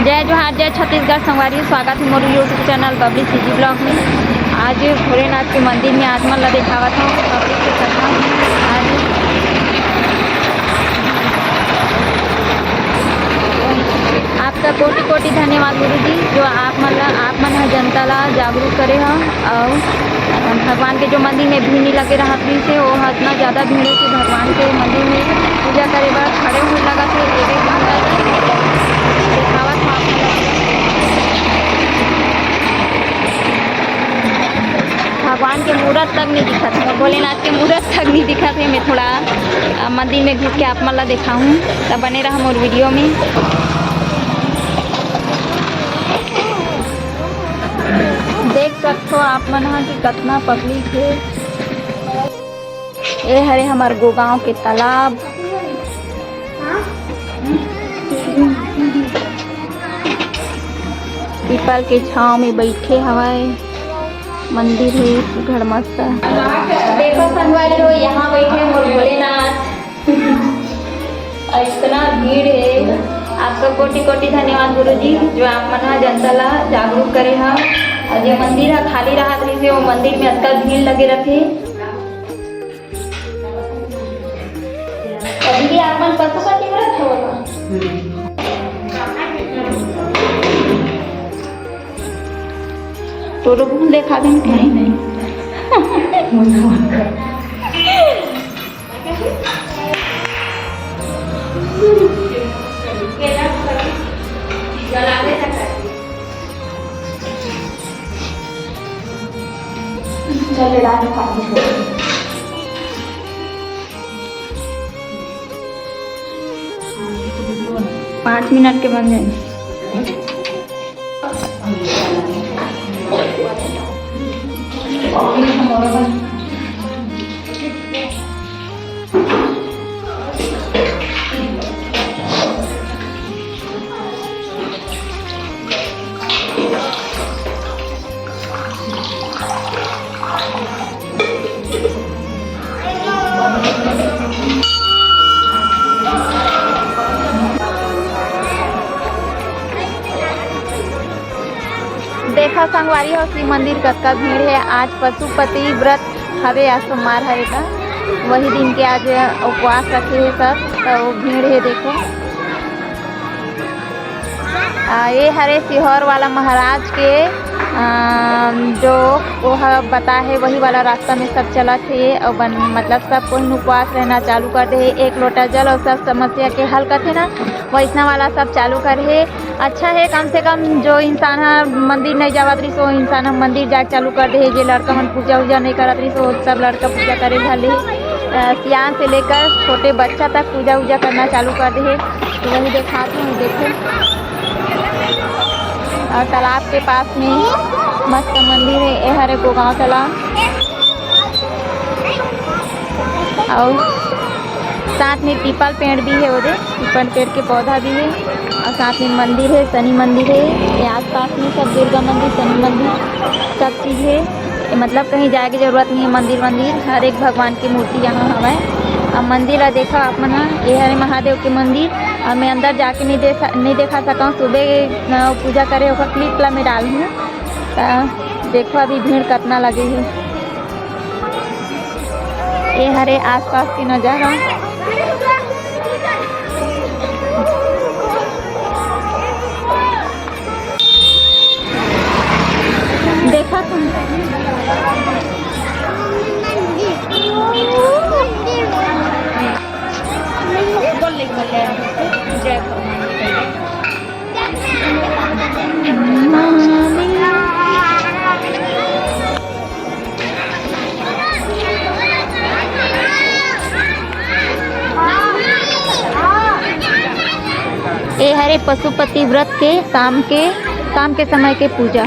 जय जोहार, जय छत्तीसगढ़ संगवारी। स्वागत है मोर YouTube channel Babli CG blog में। आज भोलेनाथ के मंदिर में आत्मा ला दिखावत हूँ। पब्लिक के कथा आज आपका कोटि कोटि धन्यवाद गुरुजी, जो आप मन जनता ला जागरूक करे हो। और भगवान के जो मंदिर में भीड़ नहीं लगे रहा फिर से वो इतना ज़्यादा भीड़ है कि भगवान के मंदिर में पूजा करे बर खड़े होने लगा थे। दिखावत भगवान के मूर्त तक नहीं दिखत है, भोलेनाथ के मूर्त तक नहीं दिखत है। मैं थोड़ा मंदिर में घुस के आप मन ला दिखाऊँ, तब बने रहा मोर वीडियो में। देख सकते हो आप मन कि कितना पब्लिक है। ये हरे हमारे गोगांव के तालाब। पीपल के छांव में बैठे हवाए। मंदिर है घर मस्त। देखो संगवारी हो, यहाँ बैठे मोर भोलेनाथ। इतना भीड़ है। आपका कोटि कोटि धन्यवाद गुरुजी, जो आप मन जनता ला जागरूक करे हा। और जो मंदिर है खाली रहा से वो मंदिर में अतका भीड़ लगे रखे। अभी आप मन पशुपति व्रत होगा। तो घूम देखा भी नहीं। चले 5 मिनट के बंद है। देखा संगवारी हो श्री मंदिर कतका भीड़ है। आज पशुपति व्रत हवे, आज सोमवार हवे का वही दिन के आज उपवास रखे है सब। तो भीड़ है देखो। ये हरे सिहोर वाला महाराज के जो वो बता है वही वाला रास्ता में सब चला थे। और मतलब सब कोई उपवास रहना चालू कर दे। 1 लोटा जल और सब समस्या के हल करते ना, वैसना वाला सब चालू कर है। अच्छा है, कम से कम जो इंसान मंदिर नहीं जावत रही सो इंसान मंदिर जाके चालू कर दे। जो लड़का मन पूजा उजा नहीं करत रही सो सब लड़का पूजा करे भले। सियान से लेकर छोटे बच्चा तक पूजा उजा करना चालू कर दे। तो वही दिखाती हूँ, देखो। और तालाब के पास में मस्त मंदिर है। ये हरे गोगांव तालाब। और साथ में पीपल पेड़ भी है, उधर पीपल पेड़ के पौधा भी है। और साथ में मंदिर है, शनि मंदिर है। ये आसपास में सब दुर्गा मंदिर, शनि मंदिर सब चीज़ है। ये मतलब कहीं जाए की जरूरत नहीं है। मंदिर हर एक भगवान की मूर्ति यहाँ हवा। अब मंदिर ला देखा आप मन, ये हरे महादेव के मंदिर। और मैं अंदर जाके नहीं देखा सका। सुबह पूजा करे ओका क्लिप ला मैं डाल हूँ। तो देखो अभी भीड़ कितना लगी है। ये हरे आसपास की नज़ारा। देखा तुम ये हरे पशुपति व्रत के शाम के समय के पूजा।